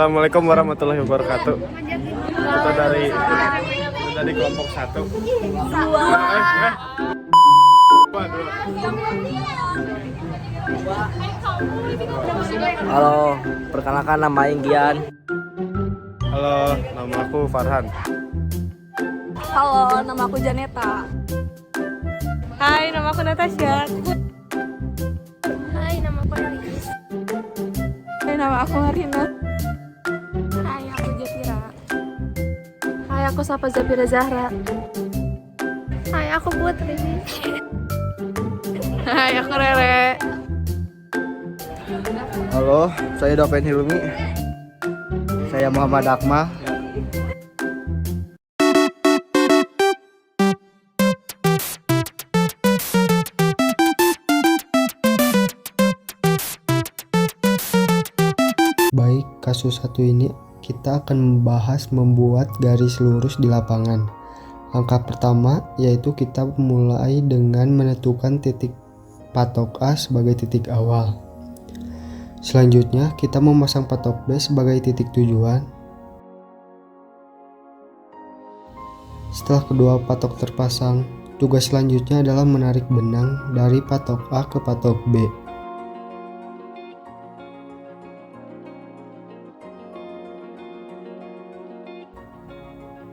Assalamualaikum warahmatullahi wabarakatuh. Kita dari kelompok 1. Halo, perkenalkan nama Inggian. Halo, nama aku Farhan. Halo, nama aku Janeta. Hai, nama aku Natasha. Hai, nama aku Elis. Hai, nama aku Harina. Hai, aku Jafira. Hai, aku Safa Zafira Zahra. Hai, aku Putri. Hai, aku Rere. Halo, saya Doven Hilmi. Saya Muhammad Akmal. Baik, kasus satu ini kita akan membahas membuat garis lurus di lapangan. Langkah pertama yaitu kita mulai dengan menentukan titik patok A sebagai titik awal. Selanjutnya kita memasang patok B sebagai titik tujuan. Setelah kedua patok terpasang, tugas selanjutnya adalah menarik benang dari patok A ke patok B.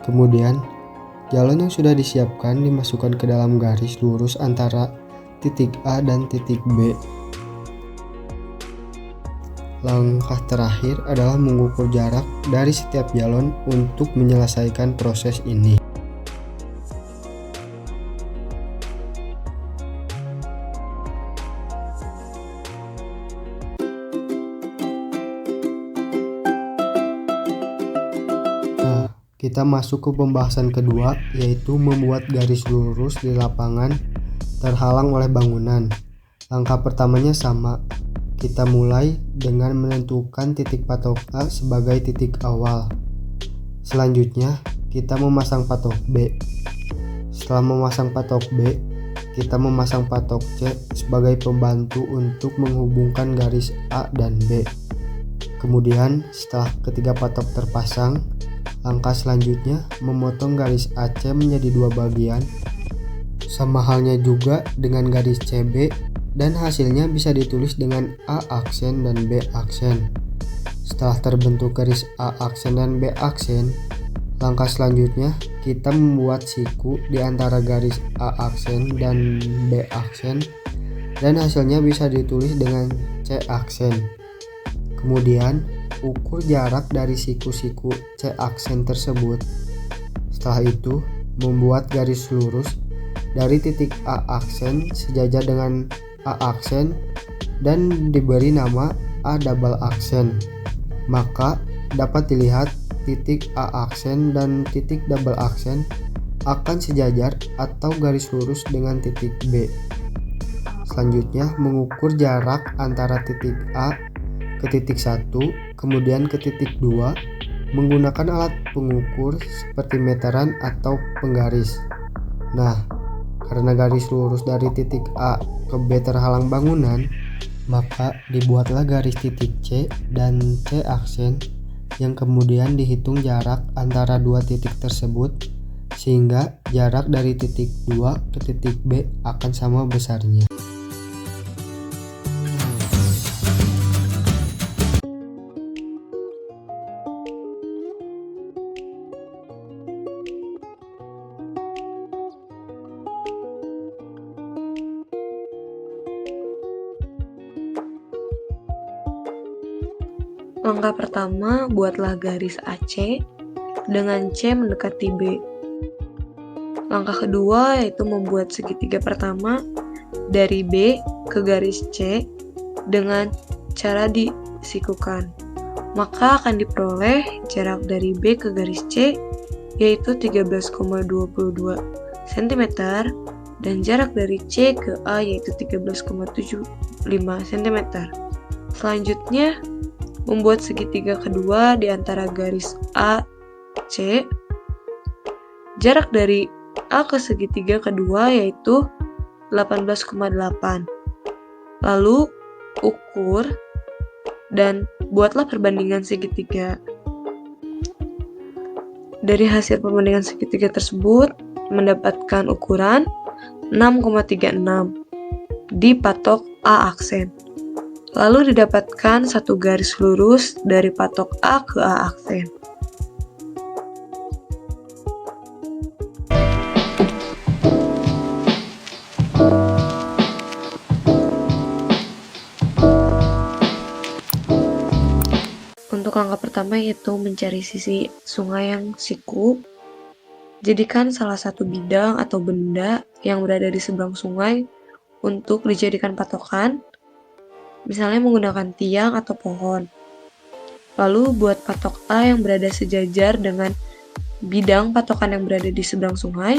Kemudian, jalan yang sudah disiapkan dimasukkan ke dalam garis lurus antara titik A dan titik B. Langkah terakhir adalah mengukur jarak dari setiap jalon untuk menyelesaikan proses ini. Kita masuk ke pembahasan kedua, yaitu membuat garis lurus di lapangan terhalang oleh bangunan. Langkah pertamanya sama. Kita mulai dengan menentukan titik patok A sebagai titik awal. Selanjutnya, kita memasang patok B. Setelah memasang patok B, kita memasang patok C sebagai pembantu untuk menghubungkan garis A dan B. Kemudian, setelah ketiga patok terpasang, langkah selanjutnya memotong garis AC menjadi dua bagian, sama halnya juga dengan garis CB, dan hasilnya bisa ditulis dengan A aksen dan B aksen. Setelah terbentuk garis A aksen dan B aksen, langkah selanjutnya kita membuat siku di antara garis A aksen dan B aksen, dan hasilnya bisa ditulis dengan C aksen. Kemudian ukur jarak dari siku-siku C aksen tersebut. Setelah itu, membuat garis lurus dari titik A aksen sejajar dengan A aksen dan diberi nama A double aksen. Maka dapat dilihat titik A aksen dan titik double aksen akan sejajar atau garis lurus dengan titik B. Selanjutnya, mengukur jarak antara titik A ke titik 1, kemudian ke titik 2 menggunakan alat pengukur seperti meteran atau penggaris. Nah, karena garis lurus dari titik A ke B terhalang bangunan, maka dibuatlah garis titik C dan C aksen yang kemudian dihitung jarak antara dua titik tersebut, sehingga jarak dari titik 2 ke titik B akan sama besarnya. Langkah pertama, buatlah garis AC dengan C mendekati B. Langkah kedua yaitu membuat segitiga pertama dari B ke garis C dengan cara disikukan. Maka akan diperoleh jarak dari B ke garis C yaitu 13,22 cm dan jarak dari C ke A yaitu 13,75 cm. Selanjutnya, membuat segitiga kedua di antara garis A, C. Jarak dari A ke segitiga kedua yaitu 18,8. Lalu ukur dan buatlah perbandingan segitiga. Dari hasil perbandingan segitiga tersebut, mendapatkan ukuran 6,36 dipatok A aksen. Lalu didapatkan satu garis lurus dari patok A ke A aksen. Untuk langkah pertama yaitu mencari sisi sungai yang siku. Jadikan salah satu bidang atau benda yang berada di seberang sungai untuk dijadikan patokan, misalnya menggunakan tiang atau pohon. Lalu buat patok A yang berada sejajar dengan bidang patokan yang berada di seberang sungai.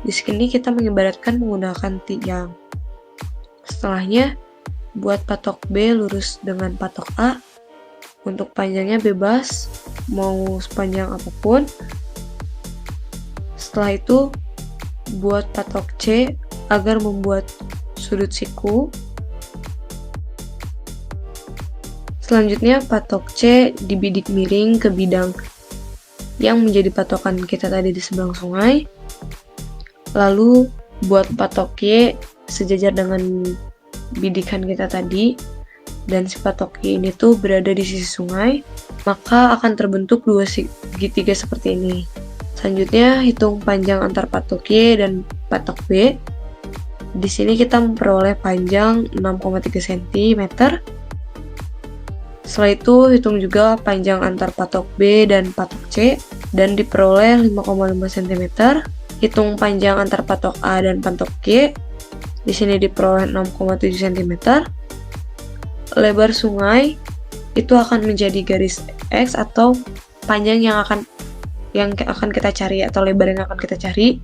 Di sini kita mengibaratkan menggunakan tiang. Setelahnya, buat patok B lurus dengan patok A. Untuk panjangnya bebas, mau sepanjang apapun. Setelah itu, buat patok C agar membuat sudut siku. Selanjutnya, patok C dibidik miring ke bidang yang menjadi patokan kita tadi di seberang sungai. Lalu, buat patok Y sejajar dengan bidikan kita tadi, dan si patok Y ini tuh berada di sisi sungai, maka akan terbentuk dua segitiga seperti ini. Selanjutnya, hitung panjang antar patok Y dan patok B. Di sini kita memperoleh panjang 6,3 cm. Setelah itu, hitung juga panjang antar patok B dan patok C dan diperoleh 5,5 cm. Hitung panjang antar patok A dan patok G. Di sini diperoleh 6,7 cm. Lebar sungai itu akan menjadi garis X atau panjang yang akan kita cari atau lebar yang akan kita cari.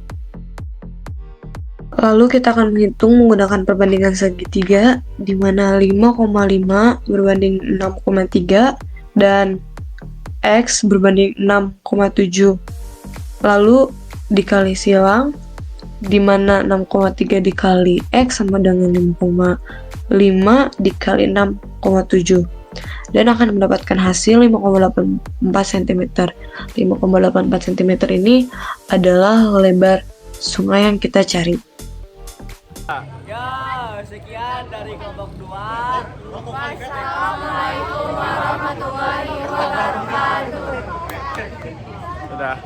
Lalu kita akan menghitung menggunakan perbandingan segitiga, di mana 5,5 berbanding 6,3 dan X berbanding 6,7. Lalu dikali silang, di mana 6,3 dikali X sama dengan 5,5 dikali 6,7. Dan akan mendapatkan hasil 5,84 cm. 5,84 cm ini adalah lebar sungai yang kita cari. Ya, sekian dari kelompok 2. Wassalamualaikum warahmatullahi wabarakatuh. Sudah.